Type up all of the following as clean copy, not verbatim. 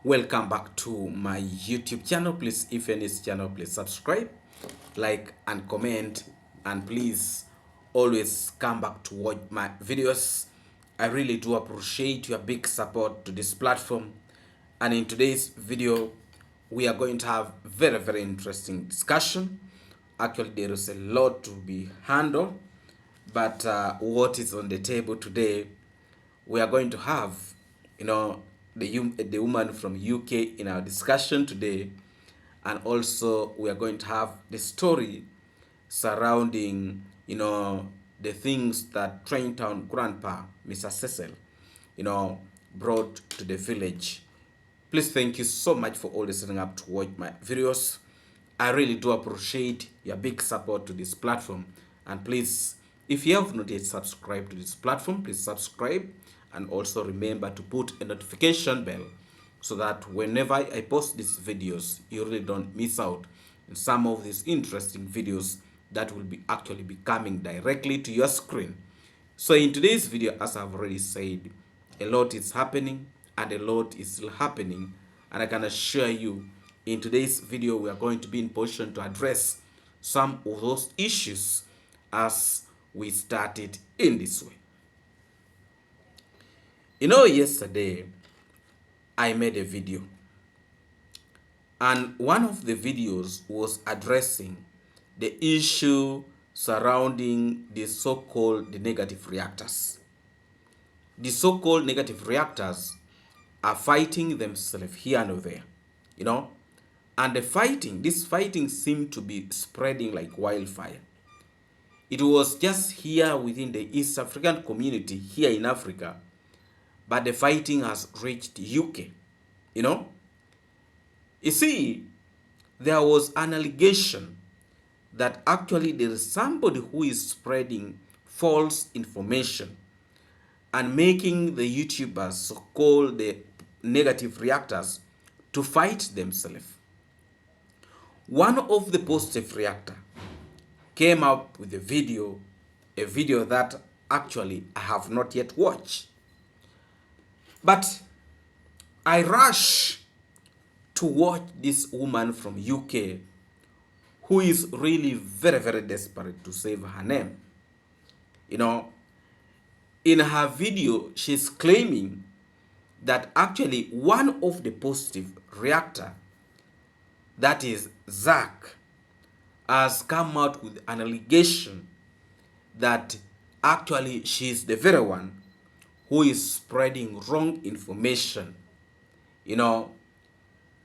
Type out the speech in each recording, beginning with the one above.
Welcome back to my YouTube channel. Please, if you're in this channel, please subscribe, like, and comment, and please always come back to watch my videos. I really do appreciate your big support to this platform. And in today's video, we are going to have very interesting discussion. Actually, there is a lot to be handled, but what is on the table today, we are going to have, the woman from UK in our discussion today, and also we are going to have the story surrounding, the things that Train Town grandpa, Mr. Cecil, brought to the village. Please, thank you so much for always setting up to watch my videos. I really do appreciate your big support to this platform. And please, if you have not yet subscribed to this platform, please subscribe, and also remember to put a notification bell so that whenever I post these videos, you really don't miss out on some of these interesting videos that will be actually be coming directly to your screen. So in today's video, as I've already said, a lot is happening and a lot is still happening, and I can assure you in today's video we are going to be in position to address some of those issues as we started in this way. Yesterday I made a video, and one of the videos was addressing the issue surrounding the so-called negative reactors. The so-called negative reactors are fighting themselves here and there, and this fighting seemed to be spreading like wildfire. It was just here within the East African community here in Africa, but the fighting has reached UK. You see, there was an allegation that actually there is somebody who is spreading false information and making the YouTubers, so-called the negative reactors, to fight themselves. One of the positive reactor came up with a video that actually I have not yet watched. But I rush to watch this woman from UK who is really very desperate to save her name. In her video, she's claiming that actually one of the positive reactor, that is Zack, has come out with an allegation that actually she's the very one who is spreading wrong information,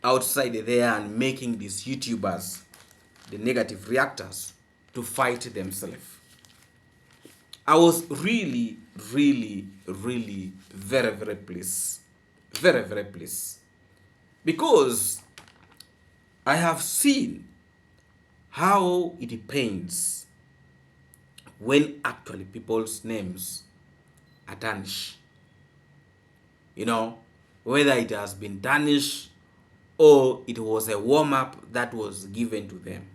outside there and making these YouTubers, the negative reactors, to fight themselves. I was really very pleased. Very pleased. Because I have seen how it pains when actually people's names are tarnished. Whether it has been tarnished or it was a warm-up that was given to them.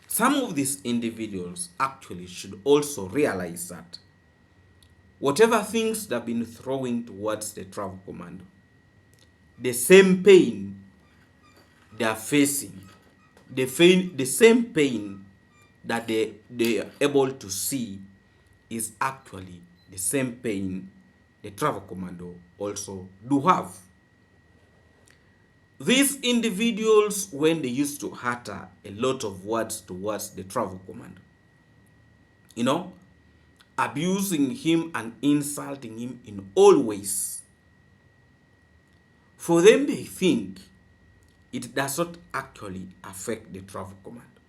Some of these individuals actually should also realize that whatever things they've been throwing towards the travel commando, the same pain they are facing, the same pain that they are able to see is actually the same pain the travel commando also do have. These individuals, when they used to utter a lot of words towards the travel commando, abusing him and insulting him in all ways, for them they think it does not actually affect the travel commando.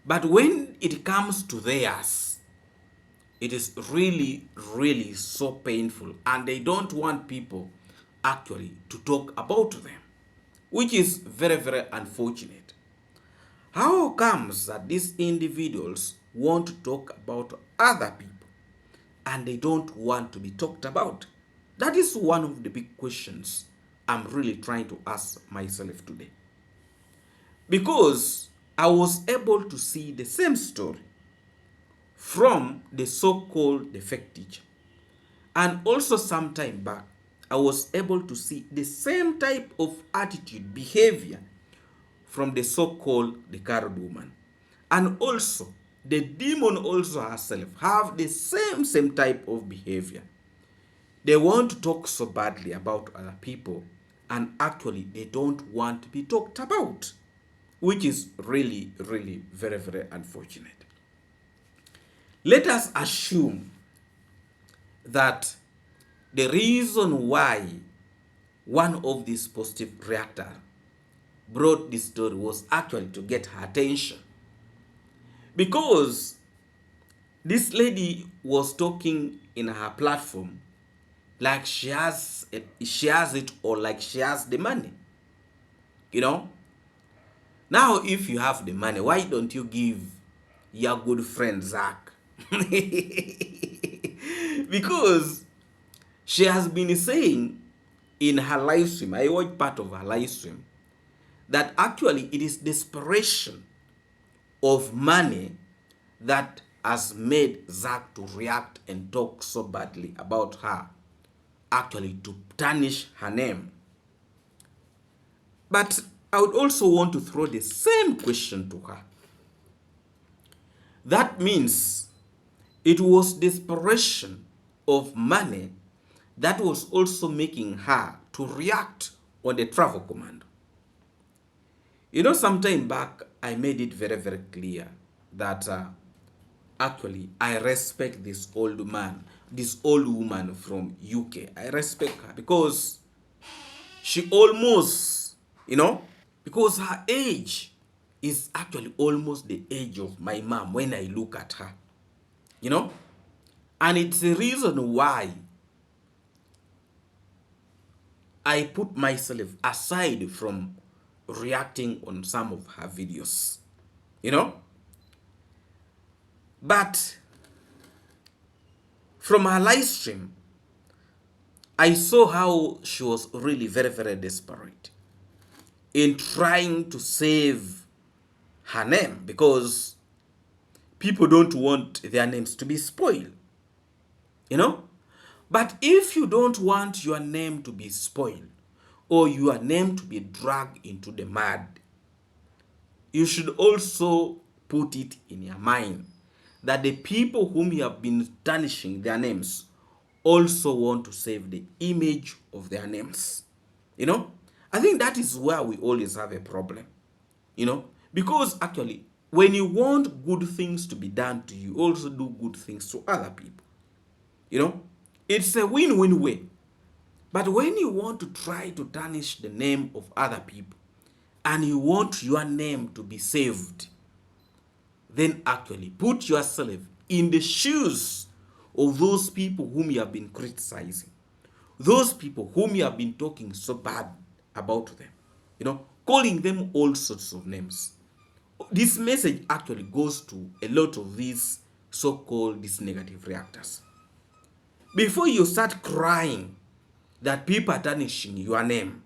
But when it comes to theirs, it is really so painful, and they don't want people actually to talk about them, which is very unfortunate. How comes that these individuals want to talk about other people and they don't want to be talked about? That is one of the big questions I'm really trying to ask myself today. Because I was able to see the same story from the so-called the fake teacher. And also some time back, I was able to see the same type of attitude, behavior from the so-called the carried woman. And also, the demon also herself have the same type of behavior. They want to talk so badly about other people, and actually they don't want to be talked about, which is really, really very unfortunate. Let us assume that the reason why one of these positive reactors brought this story was actually to get her attention, because this lady was talking in her platform like she has it, or like she has the money. Now if you have the money, why don't you give your good friend Zack? Because she has been saying in her live stream, I watched part of her live stream, that actually it is desperation of money that has made Zack to react and talk so badly about her, actually to tarnish her name. But I would also want to throw the same question to her. That means it was desperation of money that was also making her to react on the travel command. Some time back, I made it very clear that actually I respect this old woman from UK. I respect her because she almost, because her age is actually almost the age of my mom when I look at her, and it's the reason why I put myself aside from reacting on some of her videos, but from her live stream, I saw how she was really very desperate in trying to save her name, because people don't want their names to be spoiled, But if you don't want your name to be spoiled or your name to be dragged into the mud, you should also put it in your mind that the people whom you have been tarnishing their names also want to save the image of their names. I think that is where we always have a problem. Because actually, when you want good things to be done to you, also do good things to other people. It's a win-win way. But when you want to try to tarnish the name of other people and you want your name to be saved, then actually put yourself in the shoes of those people whom you have been criticizing, those people whom you have been talking so bad about them, calling them all sorts of names. This message actually goes to a lot of these so-called these negative reactors. Before you start crying that people are tarnishing your name,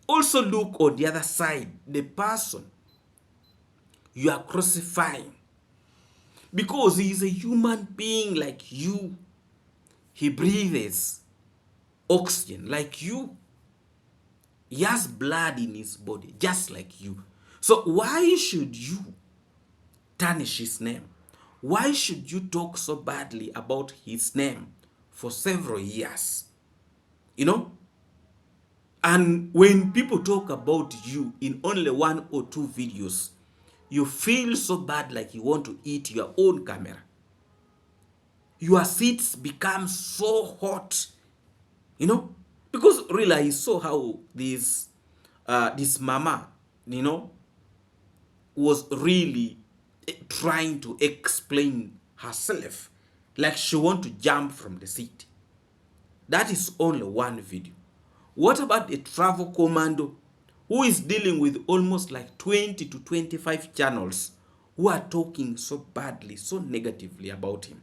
also look on the other side, the person you are crucifying, because he is a human being like you. He breathes oxygen like you. He has blood in his body just like you. So why should you tarnish his name? Why should you talk so badly about his name for several years? And when people talk about you in only 1 or 2 videos, you feel so bad like you want to eat your own camera. Your seats become so hot, because really I saw how this mama, was really trying to explain herself like she want to jump from the seat. That is only one video. What about the travel commando who is dealing with almost like 20 to 25 channels who are talking so badly, so negatively about him?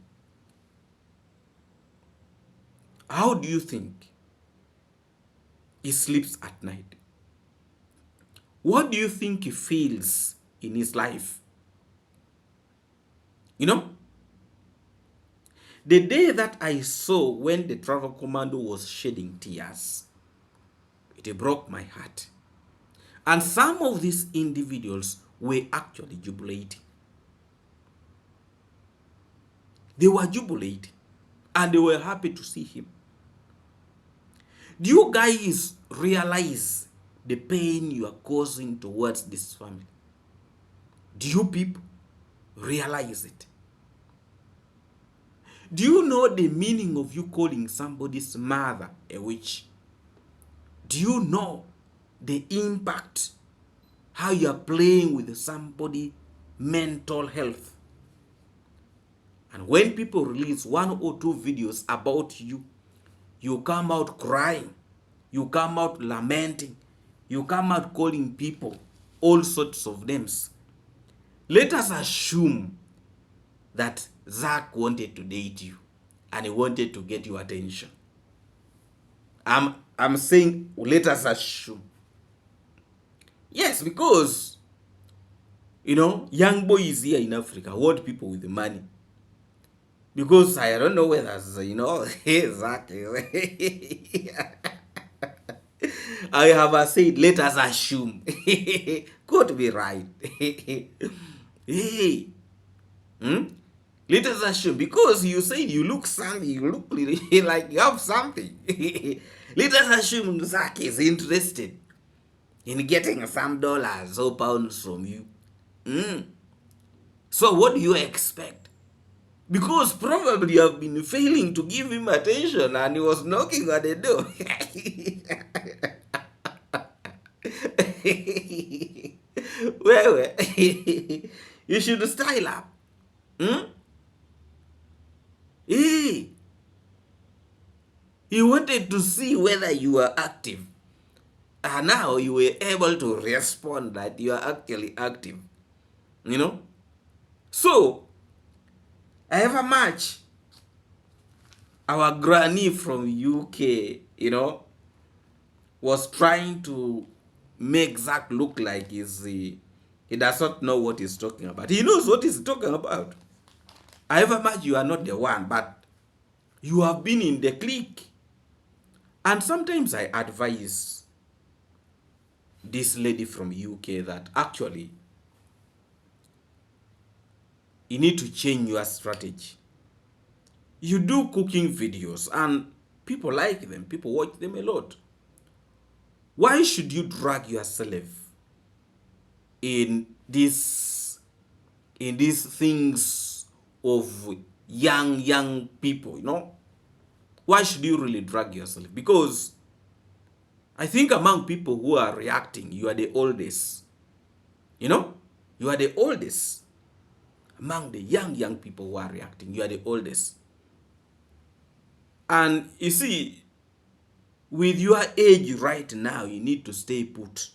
How do you think he sleeps at night? What do you think he feels in his life? The day that I saw when the travel commando was shedding tears, it broke my heart. And some of these individuals were actually jubilating. They were jubilating and they were happy to see him. Do you guys realize the pain you are causing towards this family? Do you people realize it? Do you know the meaning of you calling somebody's mother a witch? Do you know the impact, how you are playing with somebody's mental health? And when people release 1 or 2 videos about you, you come out crying, you come out lamenting, you come out calling people all sorts of names. Let us assume that Zack wanted to date you and he wanted to get your attention. I'm saying let us assume. Yes, because young boys here in Africa want people with money. Because I don't know whether hey, Zack I have said let us assume. Could be right. Hey. Let us assume, because you said you look something, you look like you have something. Let us assume Zack is interested in getting some dollars or pounds from you. So what do you expect? Because probably you have been failing to give him attention and he was knocking at the door. Well, you should style up. He wanted to see whether you were active. And now you were able to respond that you are actually active. So, I have a match. Our granny from UK, was trying to make Zack look like he does not know what he's talking about. He knows what he's talking about. However much you are not the one, but you have been in the clique. And sometimes I advise this lady from UK that actually you need to change your strategy. You do cooking videos and people like them, people watch them a lot. Why should you drag yourself in these things of young people, Why should you really drag yourself? Because I think among people who are reacting, you are the oldest. You are the oldest. Among the young people who are reacting, you are the oldest. And you see, with your age right now, you need to stay put.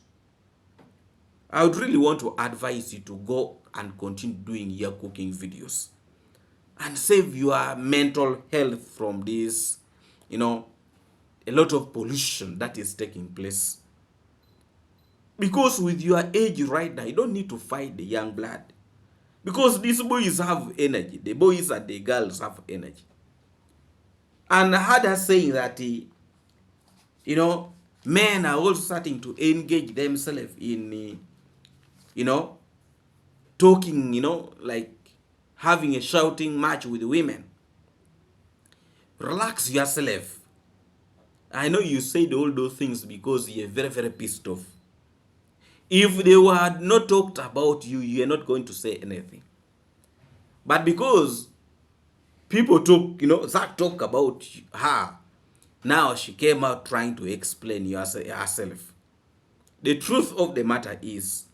I would really want to advise you to go and continue doing your cooking videos and save your mental health from this, a lot of pollution that is taking place. Because with your age right now, you don't need to fight the young blood. Because these boys have energy. The boys and the girls have energy. And I had her saying that, men are also starting to engage themselves in, talking, like having a shouting match with women. Relax yourself. I know you said all those things because you're very, very pissed off. If they were not talked about you, you're not going to say anything. But because people talk, Zack talk about her, now she came out trying to explain herself. The truth of the matter is,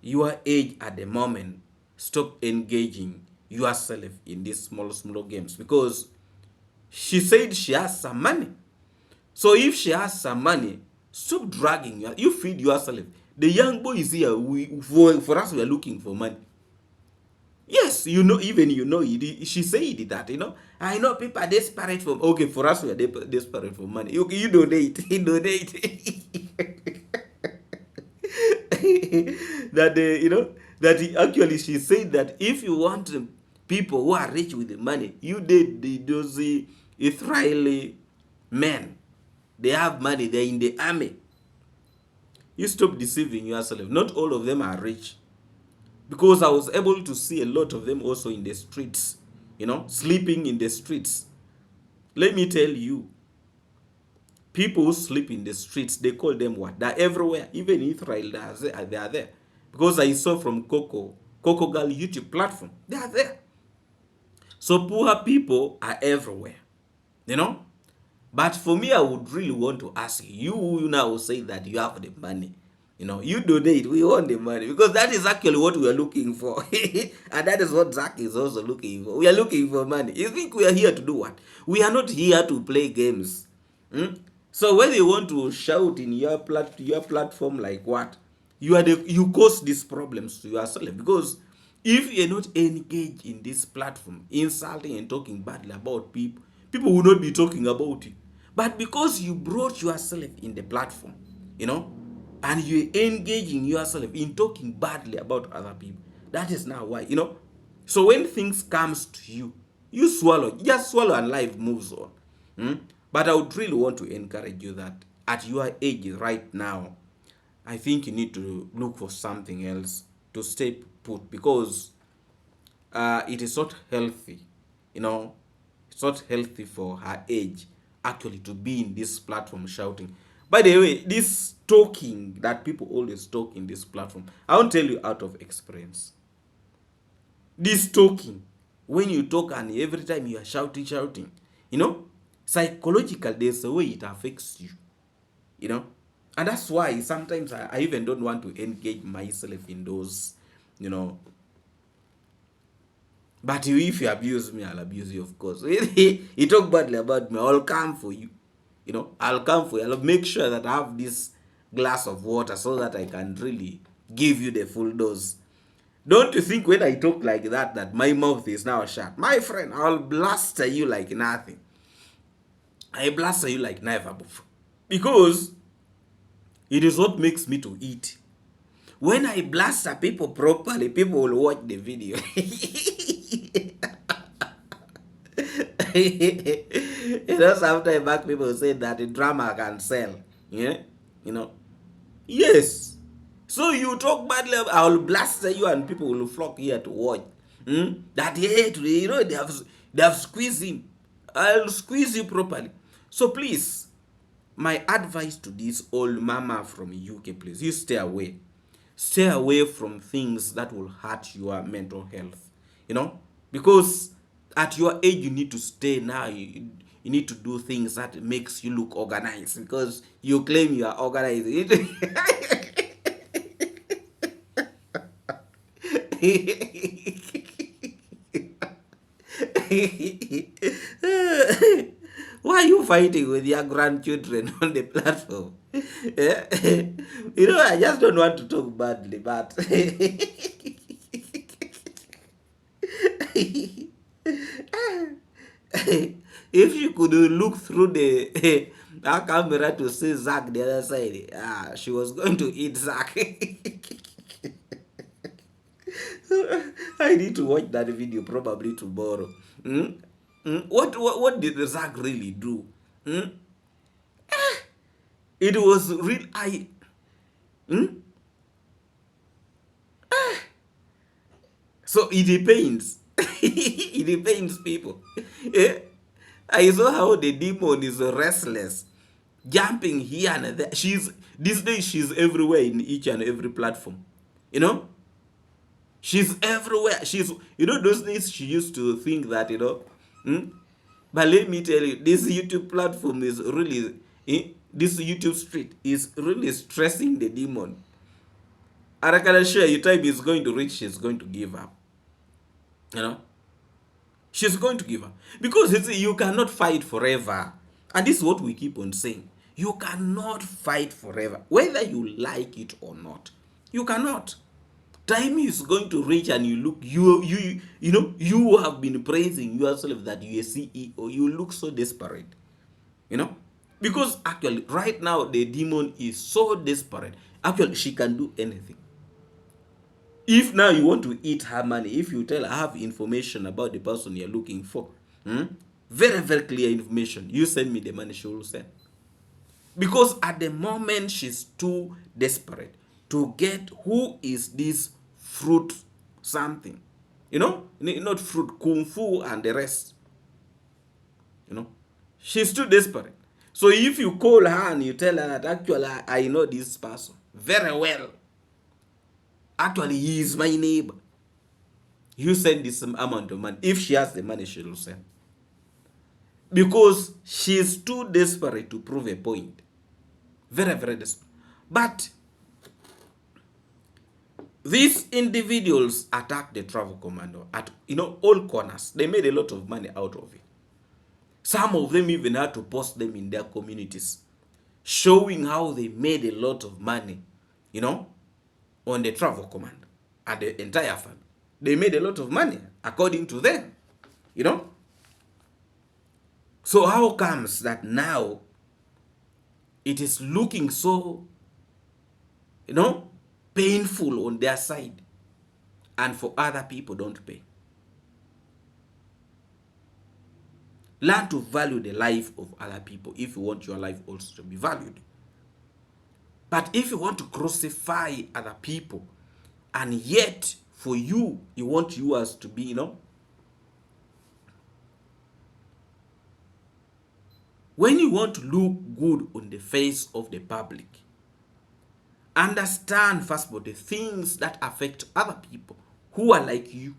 your age at the moment, stop engaging yourself in these small games, because she said she has some money. So if she has some money, stop dragging you feed yourself. The young boy is here. For us, we are looking for money. Yes, she said that, I know people are desperate for, okay, for us, we are desperate for money. Okay, you donate. That, that actually she said that if you want people who are rich with the money. You did those Israeli men. They have money. They're in the army. You stop deceiving yourself. Not all of them are rich. Because I was able to see a lot of them also in the streets, sleeping in the streets. Let me tell you, people who sleep in the streets, they call them what? They're everywhere. Even in Israel, they are there. Because I saw from Coco Girl YouTube platform, they are there. So poor people are everywhere, But for me, I would really want to ask you now say that you have the money. You donate, we want the money. Because that is actually what we are looking for. And that is what Zack is also looking for. We are looking for money. You think we are here to do what? We are not here to play games. So whether you want to shout in your platform like what, you cause these problems to yourself. Because if you're not engaged in this platform, insulting and talking badly about people, people will not be talking about you. But because you brought yourself in the platform, and you're engaging yourself in talking badly about other people, that is now why, So when things comes to you, you swallow, just swallow, and life moves on. But I would really want to encourage you that at your age right now, I think you need to look for something else to stay put, because it is not healthy, It's not healthy for her age actually to be in this platform shouting. By the way, this talking that people always talk in this platform, I won't tell you out of experience. This talking, when you talk and every time you are shouting, psychological, there's a way it affects you, and that's why sometimes I even don't want to engage myself in those, But if you abuse me, I'll abuse you, of course. You talk badly about me, I'll come for you. I'll come for you. I'll make sure that I have this glass of water so that I can really give you the full dose. Don't you think when I talk like that my mouth is now shut? My friend, I'll blaster you like nothing. I blaster you like never before. Because it is what makes me to eat. When I blaster people properly, people will watch the video. Sometimes back people say that the drama can sell. Yeah? Yes. So you talk badly, I'll blast you and people will flock here to watch. That today, they have squeezed him. I'll squeeze you properly. So please, my advice to this old mama from UK, please, you stay away. Stay away from things that will hurt your mental health. Because at your age you need to stay now. You need to do things that makes you look organized, because you claim you are organized. Why are you fighting with your grandchildren on the platform? I just don't want to talk badly, but if you could look through the camera to see Zack the other side, she was going to eat Zack. I need to watch that video probably tomorrow. What did Zack really do? It was real. So it depends. It depends, people. I saw how the demon is restless, jumping here and there. These days she's everywhere in each and every platform. She's everywhere. Those days she used to think that, But let me tell you, this YouTube platform is really, this YouTube street is really stressing the demon. And I can assure you, time is going to reach, she's going to give up. She's going to give up. Because you cannot fight forever. And this is what we keep on saying. You cannot fight forever. Whether you like it or not. You cannot. Time is going to reach and you look, you have been praising yourself that you're a CEO. You look so desperate. Because actually, right now, the demon is so desperate. Actually, she can do anything. If now you want to eat her money, if you tell her, I have information about the person you're looking for, very, very clear information, you send me the money, she will send. Because at the moment, she's too desperate to get who is this fruit something. You know, not fruit, kung fu and the rest. You know, she's too desperate. So if you call her and you tell her that actually I know this person very well, actually he is my neighbor, you send this amount of money. If she has the money, she will send. Because she is too desperate to prove a point. Very, very desperate. But these individuals attacked the travel commando at all corners. They made a lot of money out of it. Some of them even had to post them in their communities, showing how they made a lot of money, on the travel command and the entire family. They made a lot of money according to them, So how comes that now it is looking so, painful on their side, and for other people don't pay? Learn to value the life of other people if you want your life also to be valued. But if you want to crucify other people, and yet for you want yours to be, when you want to look good on the face of the public, understand first of all the things that affect other people who are like you.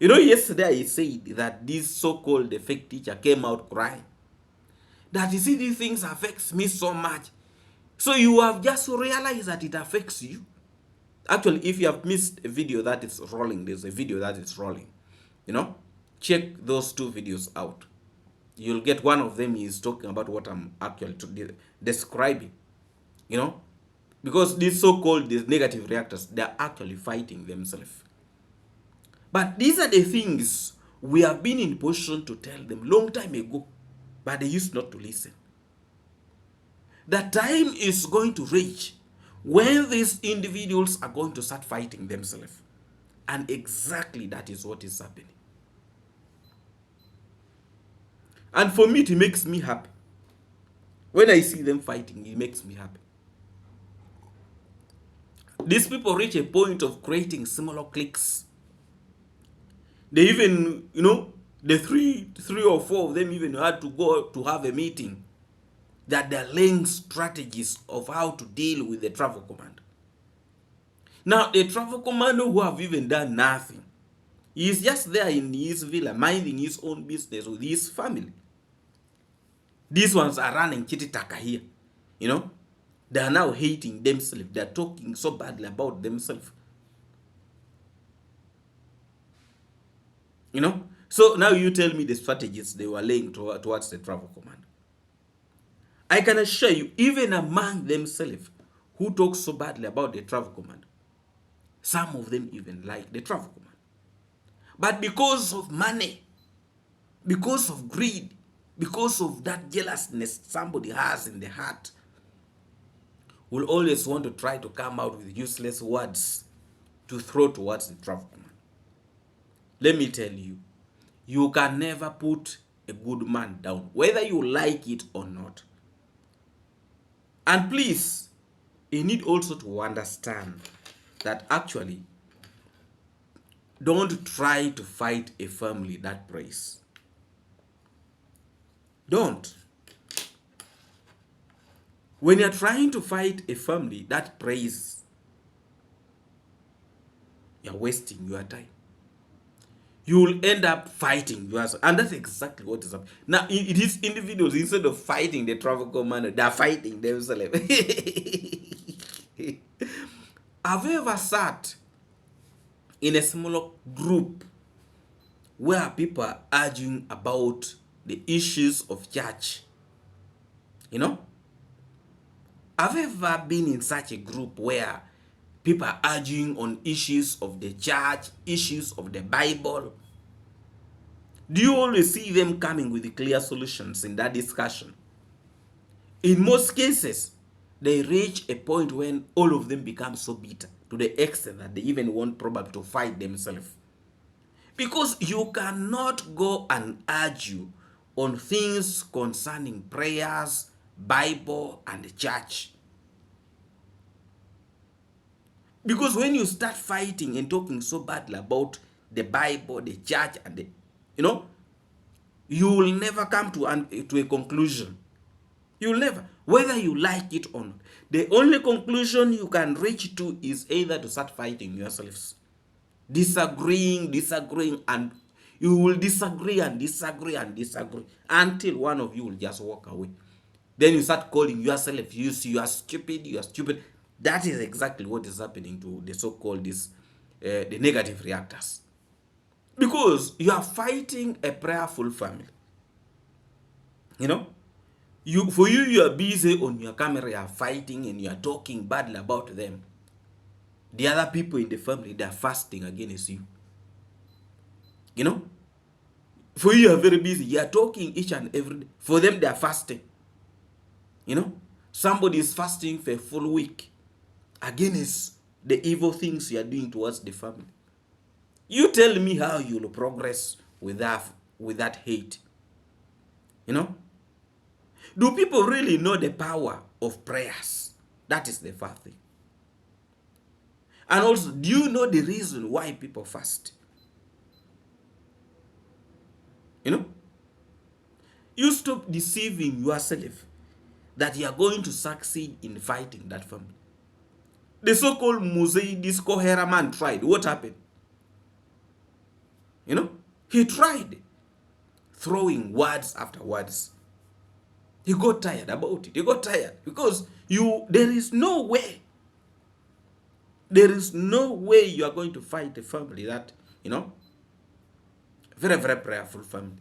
Yesterday I said that this so-called the fake teacher came out crying. That, you see, these things affects me so much. So you have just realized that it affects you. Actually, if you have missed a video that is rolling, there's a video that is rolling. Check those two videos out. You'll get one of them is talking about what I'm actually describing. Because these so-called these negative reactors, they're actually fighting themselves. But these are the things we have been in position to tell them long time ago, but they used not to listen. The time is going to reach when these individuals are going to start fighting themselves. And exactly that is what is happening. And for me, it makes me happy. When I see them fighting, it makes me happy. These people reach a point of creating similar cliques. They even, the three or four of them even had to go to have a meeting that they're laying strategies of how to deal with the travel commando. Now, the travel commando who have even done nothing, he's just there in his villa, minding his own business with his family. These ones are running chititaka here, They are now hating themselves. They are talking so badly about themselves. So now you tell me the strategies they were laying towards the travel command. I can assure you, even among themselves who talk so badly about the travel command, some of them even like the travel command. But because of money, because of greed, because of that jealousness somebody has in the heart, will always want to try to come out with useless words to throw towards the travel command. Let me tell you, you can never put a good man down, whether you like it or not. And please, you need also to understand that actually, don't try to fight a family that prays. Don't. When you're trying to fight a family that prays, you're wasting your time. You will end up fighting yourself. And that's exactly what is happening. Now, it is individuals, instead of fighting the travel commander, they're fighting themselves. Have you ever sat in a smaller group where people are arguing about the issues of church? Have you ever been in such a group where people are arguing on issues of the church, issues of the Bible? Do you always see them coming with the clear solutions in that discussion? In most cases, they reach a point when all of them become so bitter to the extent that they even want probably to fight themselves. Because you cannot go and argue on things concerning prayers, Bible, and the church. Because when you start fighting and talking so badly about the Bible, the church, and the, you will never come to a conclusion. You will never, whether you like it or not. The only conclusion you can reach to is either to start fighting yourselves, disagreeing, and you will disagree and disagree and disagree until one of you will just walk away. Then you start calling yourself, you are stupid, you are stupid. That is exactly what is happening to the so-called the negative reactors. Because you are fighting a prayerful family. You are busy on your camera, you are fighting and you are talking badly about them. The other people in the family, they are fasting against you. For you are very busy, you are talking each and every day. For them, they are fasting. Somebody is fasting for a full week against the evil things you are doing towards the family. You tell me how you will progress with that hate. Do people really know the power of prayers? That is the first thing. And also, do you know the reason why people fast? You stop deceiving yourself that you are going to succeed in fighting that family. The so-called Musei Disco Hera man tried. What happened? He tried throwing words after words. He got tired about it. He got tired because there is no way you are going to fight a family that, very, very prayerful family.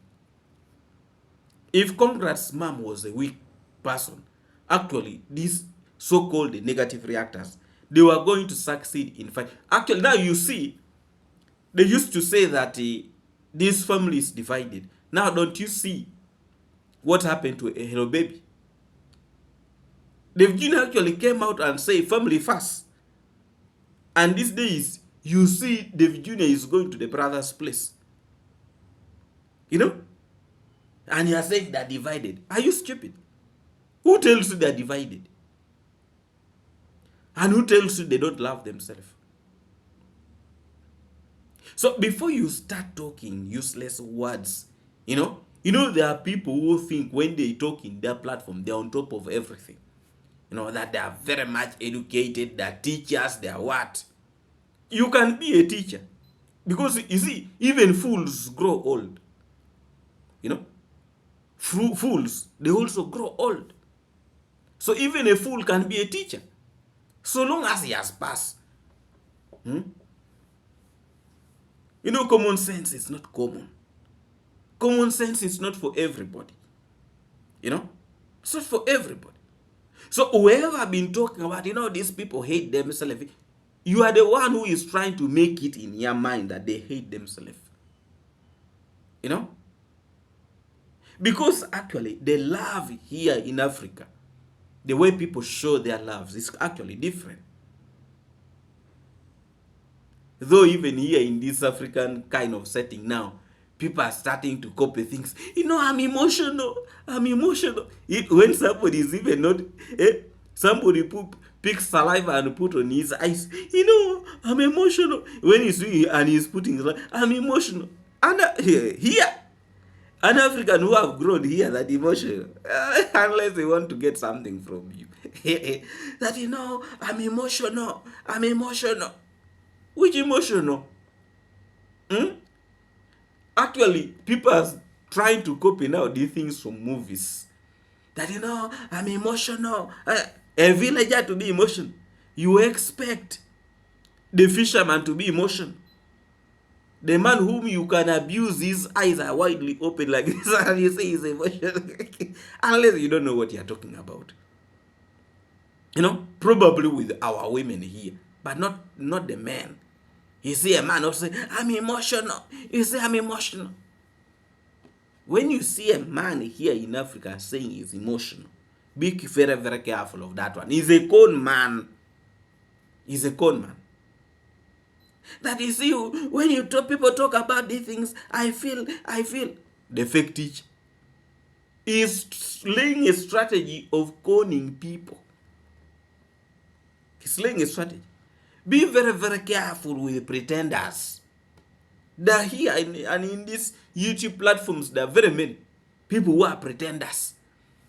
If Conrad's mom was a weak person, actually, these so-called negative reactors, they were going to succeed in fight. Actually, now you see, they used to say that this family is divided. Now, don't you see what happened to a Hello Baby? David Jr. actually came out and said family first. And these days, you see David Jr. is going to the brother's place. And you are saying they're divided. Are you stupid? Who tells you they're divided? And who tells you they don't love themselves? So before you start talking useless words, there are people who think when they talk in their platform, they're on top of everything. That they are very much educated, they're teachers, they're what? You can be a teacher. Because, you see, even fools grow old. Fools, they also grow old. So even a fool can be a teacher. So long as he has passed. Common sense is not common. Common sense is not for everybody. It's not for everybody. So whoever been talking about, these people hate themselves, you are the one who is trying to make it in your mind that they hate themselves. Because actually, the love here in Africa, the way people show their loves is actually different. Though even here in this African kind of setting now, people are starting to copy things. I'm emotional. When somebody is even not, somebody picks saliva and put on his eyes. I'm emotional. When he's doing and he's putting, I'm emotional. And here, an African who have grown here that emotional, unless they want to get something from you, that I'm emotional. Which emotional? Actually, people are trying to copy now these things from movies. That I'm emotional. A villager to be emotional. You expect the fisherman to be emotional. The man whom you can abuse, his eyes are widely open like this, and you say he's emotional. Unless you don't know what you're talking about. Probably with our women here, but not the men. You see a man also say, I'm emotional. You say, I'm emotional. When you see a man here in Africa saying he's emotional, Be very, very careful of that one. He's a con man. He's a con man. That is you. When you talk, people talk about these things, I feel. The fake teacher is laying a strategy of conning people. He's laying a strategy. Be very, very careful with pretenders. They're here and in these YouTube platforms, there are very many people who are pretenders.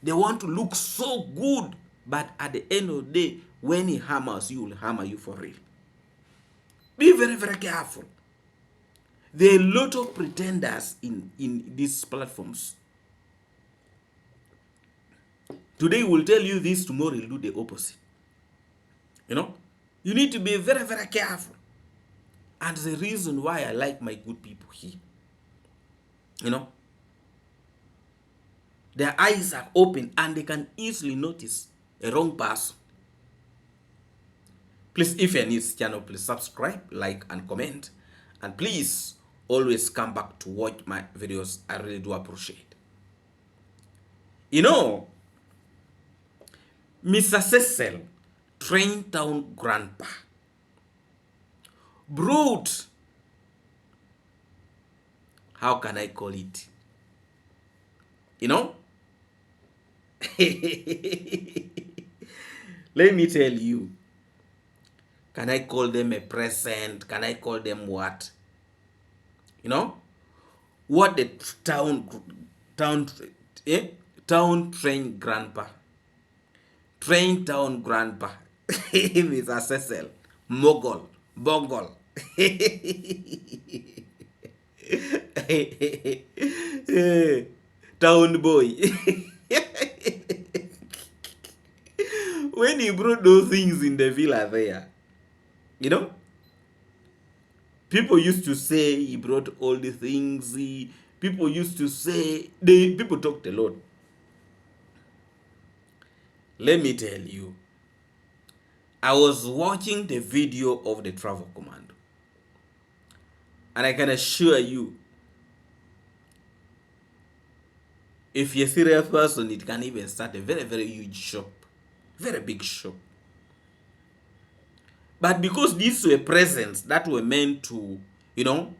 They want to look so good, but at the end of the day, when he hammers you, will hammer you for real. Be very, very careful. There are a lot of pretenders in these platforms. Today he will tell you this, tomorrow he'll do the opposite. You know, you need to be very, very careful. And the reason why I like my good people here, you know, their eyes are open and they can easily notice a wrong person. Please, if you're new to this channel, please subscribe, like, and comment. And please always come back to watch my videos. I really do appreciate. You know, Mr. Cecil, Train Town Grandpa, brought, how can I call it? You know, let me tell you, can I call them a present? Can I call them what? You know, what the town train grandpa, train town grandpa, Mr. Cecil, Mogul, Bongle, town boy. When he brought those things in the villa there, you know, people used to say he brought all the things. People used to say, people talked a lot. Let me tell you, I was watching the video of the travel commando, and I can assure you, if you're a serious person, it can even start a very, very huge shop, very big shop. But because these were presents that were meant to, you know,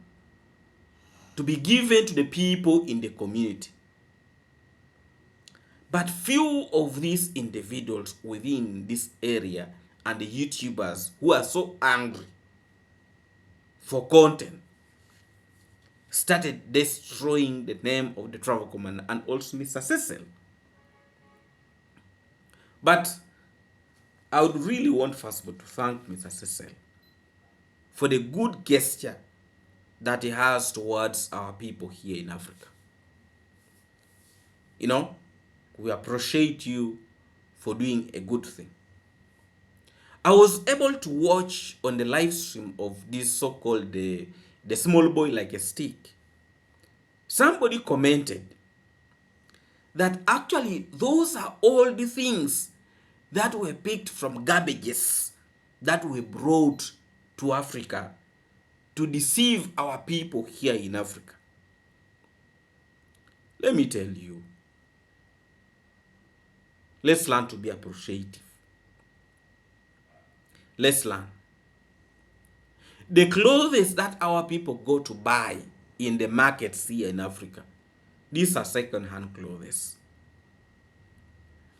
to be given to the people in the community. But few of these individuals within this area and the YouTubers who are so angry for content started destroying the name of the travel commander and also Mr. Cecil. But I would really want first of all to thank Mr. Cecil for the good gesture that he has towards our people here in Africa. You know, we appreciate you for doing a good thing. I was able to watch on the live stream of this so-called the small boy like a stick. Somebody commented that actually those are all the things that were picked from garbages that were brought to Africa to deceive our people here in Africa. Let me tell you, let's learn to be appreciative. Let's learn. The clothes that our people go to buy in the markets here in Africa, these are second-hand clothes.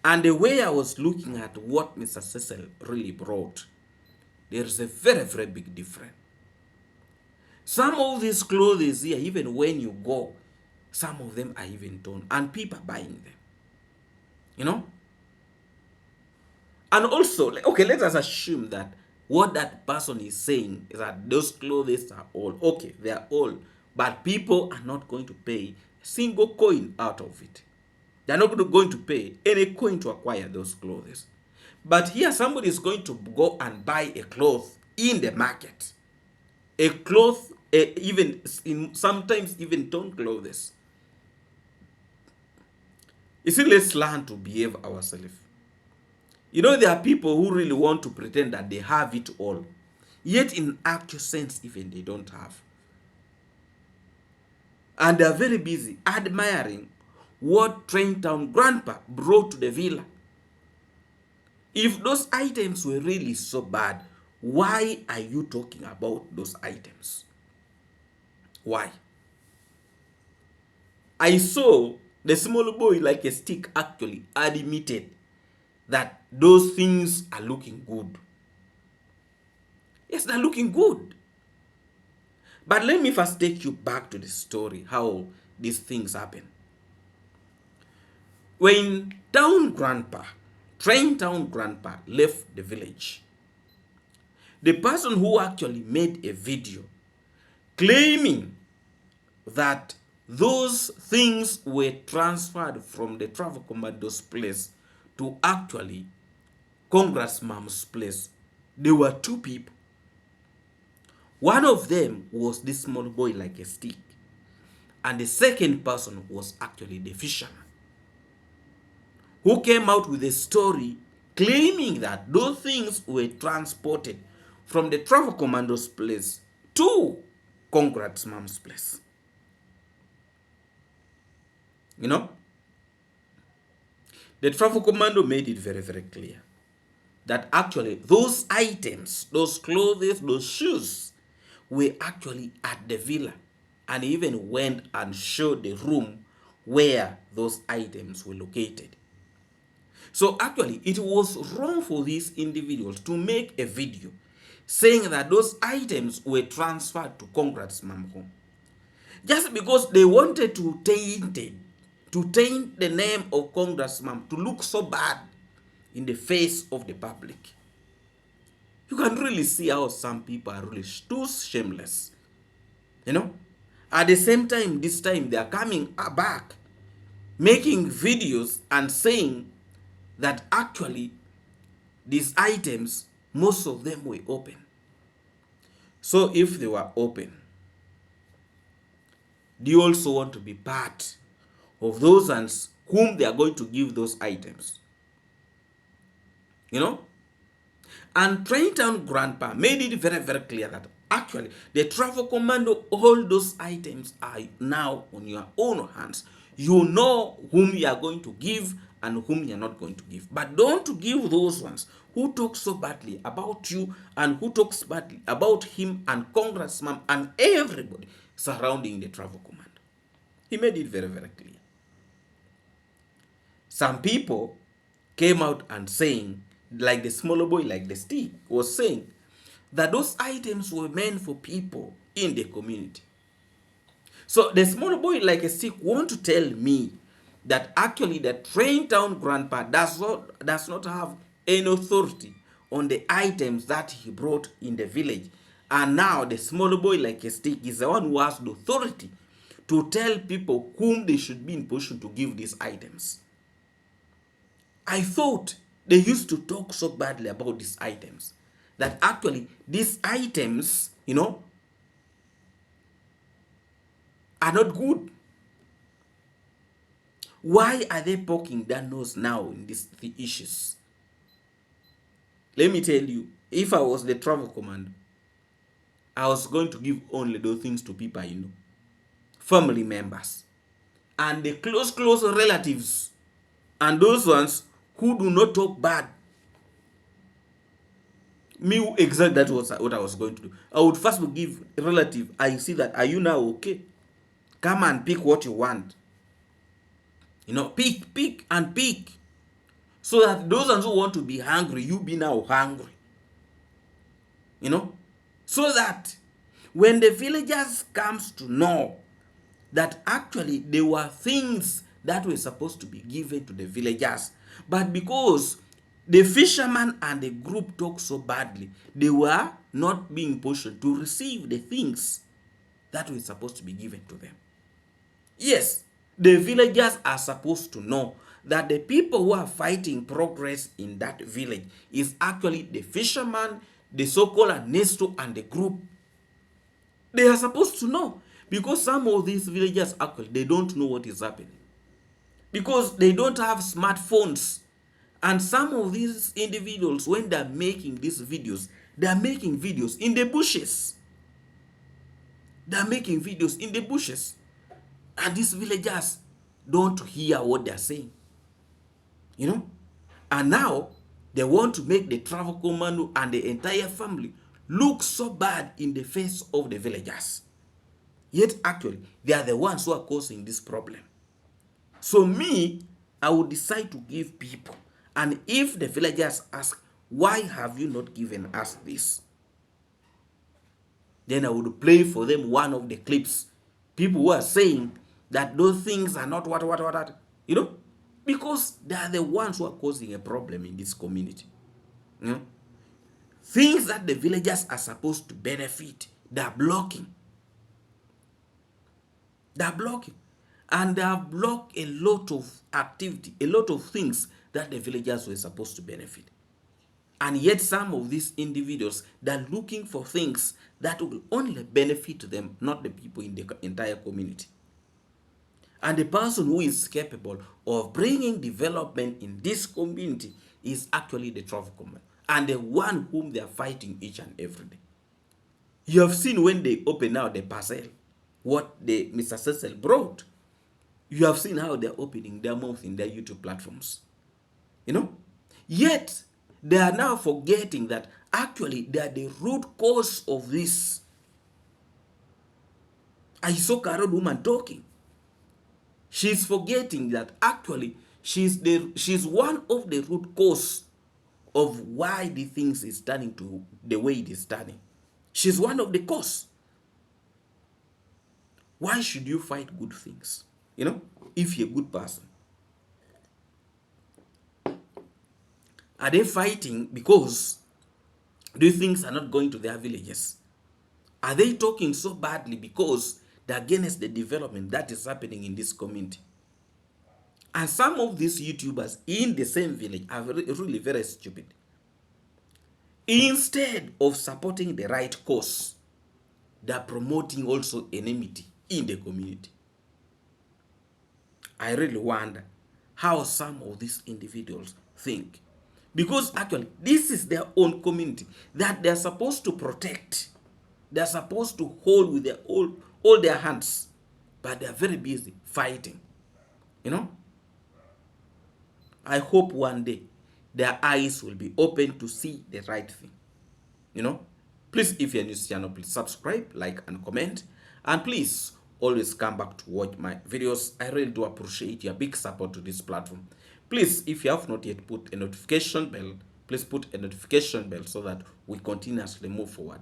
And the way I was looking at what Mr. Cecil really brought, there is a very, very big difference. Some of these clothes here, even when you go, some of them are even torn, and people are buying them. You know? And also, okay, let us assume that what that person is saying is that those clothes are old. Okay, they are old, but people are not going to pay a single coin out of it. They're not going to pay any coin to acquire those clothes. But here somebody is going to go and buy a cloth in the market. A cloth, even sometimes even torn clothes. You see, let's learn to behave ourselves. You know, there are people who really want to pretend that they have it all, yet in actual sense, even they don't have. And they are very busy admiring what Train Town Grandpa brought to the villa. If those items were really so bad, why are you talking about those items? Why? I saw the small boy like a stick actually admitted that those things are looking good. Yes, they're looking good. But let me first take you back to the story, how these things happen. When train town grandpa left the village, the person who actually made a video claiming that those things were transferred from the travel commando's place to actually Congress mom's place. There were two people. One of them was this small boy like a stick, and the second person was actually the fisherman who came out with a story claiming that those things were transported from the travel commando's place to Congress mom's place. You know, the travel commando made it very, very clear that actually those items, those clothes, those shoes were actually at the villa, and even went and showed the room where those items were located. So actually it was wrong for these individuals to make a video saying that those items were transferred to Congressman home, just because they wanted to taint the name of Congressman to look so bad in the face of the public. You can really see how some people are really too shameless. You know, at the same time, this time they are coming back, making videos and saying that actually these items, most of them were open. So if they were open, do you also want to be part of those ones whom they are going to give those items? You know? And Train Town Grandpa made it very, very clear that actually the travel commando, all those items are now on your own hands. You know whom you are going to give and whom you are not going to give. But don't give those ones who talk so badly about you and who talks badly about him and Congressman and everybody surrounding the travel commando. He made it very, very clear. Some people came out and saying, like the smaller boy, like the stick, was saying that those items were meant for people in the community. So the smaller boy, like a stick, want to tell me that actually the Train Town Grandpa does not have any authority on the items that he brought in the village. And now the smaller boy, like a stick, is the one who has the authority to tell people whom they should be in position to give these items. I thought they used to talk so badly about these items that actually these items, you know, are not good. Why are they poking their nose now in these issues? Let me tell you, if I was the travel commander, I was going to give only those things to people I know, family members, and the close relatives, and those ones who do not talk bad. Me, exactly, that was what I was going to do. I would first give a relative. I see that, are you now okay? Come and pick what you want. You know, pick and pick. So that those ones who want to be hungry, you be now hungry. You know? So that when the villagers comes to know that actually there were things that were supposed to be given to the villagers, but because the fisherman and the group talk so badly, they were not being pushed to receive the things that were supposed to be given to them. Yes, the villagers are supposed to know that the people who are fighting progress in that village is actually the fisherman, the so-called Nesto, and the group. They are supposed to know, because some of these villagers actually, they don't know what is happening, because they don't have smartphones. And some of these individuals, when they're making these videos, they're making videos in the bushes. They're making videos in the bushes. And these villagers don't hear what they're saying. You know? And now, They want to make the travel commando and the entire family look so bad in the face of the villagers. Yet actually, they are the ones who are causing this problem. So me, I would decide to give people. And if the villagers ask, why have you not given us this? Then I would play for them one of the clips. People who are saying that those things are not what. You know? Because they are the ones who are causing a problem in this community. You know? Things that the villagers are supposed to benefit, they are blocking. They are blocking. And they have blocked a lot of activity, a lot of things that the villagers were supposed to benefit. And yet some of these individuals, they're looking for things that will only benefit them, not the people in the entire community. And the person who is capable of bringing development in this community is actually the travel command, and the one whom they are fighting each and every day. You have seen when they open out the parcel, what the Mr. Cecil brought. You have seen how they're opening their mouth in their YouTube platforms. You know? Yet, they are now forgetting that actually they are the root cause of this. I saw Carol woman talking. She's forgetting that actually she's one of the root cause of why the things is turning to the way it is turning. She's one of the cause. Why should you fight good things? You know, if you're a good person. Are they fighting because these things are not going to their villages? Are they talking so badly because they're against the development that is happening in this community? And some of these YouTubers in the same village are really very stupid. Instead of supporting the right cause, they are promoting also enmity in the community. I really wonder how some of these individuals think. Because actually, this is their own community that they're supposed to protect. They're supposed to hold with all their hands. But they're very busy fighting. You know? I hope one day their eyes will be open to see the right thing. You know? Please, if you're new to this channel, please subscribe, like, and comment. And please, always come back to watch my videos. I really do appreciate your big support to this platform. Please, if you have not yet put a notification bell, please put a notification bell so that we continuously move forward.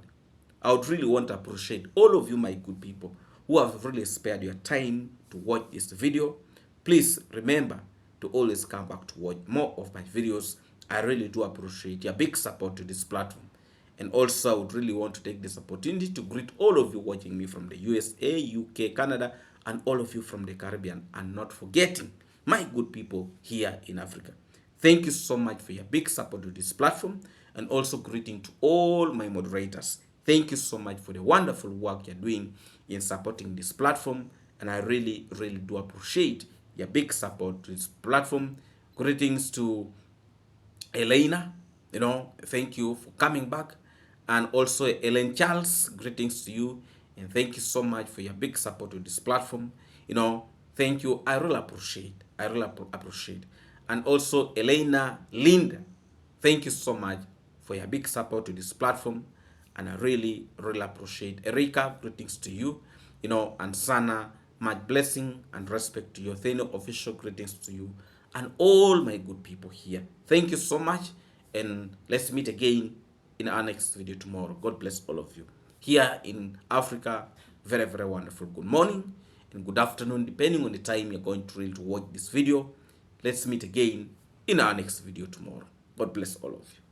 I would really want to appreciate all of you, my good people, who have really spared your time to watch this video. Please remember to always come back to watch more of my videos. I really do appreciate your big support to this platform. And also, I would really want to take this opportunity to greet all of you watching me from the USA, UK, Canada, and all of you from the Caribbean, and not forgetting my good people here in Africa. Thank you so much for your big support to this platform, and also greeting to all my moderators. Thank you so much for the wonderful work you're doing in supporting this platform, and I really, really do appreciate your big support to this platform. Greetings to Elena, you know, thank you for coming back. And also Ellen Charles, greetings to you, and thank you so much for your big support to this platform. You know, thank you. I really appreciate. And also Elena Linda, thank you so much for your big support to this platform, and I really, really appreciate. Erika, greetings to you. You know, and Sana, much blessing and respect to you. Theno, official greetings to you, and all my good people here. Thank you so much, and let's meet again in our next video tomorrow. God bless all of you. Here in Africa, very, very wonderful good morning and good afternoon, depending on the time you're going to really to watch this video. Let's meet again in our next video tomorrow. God bless all of you.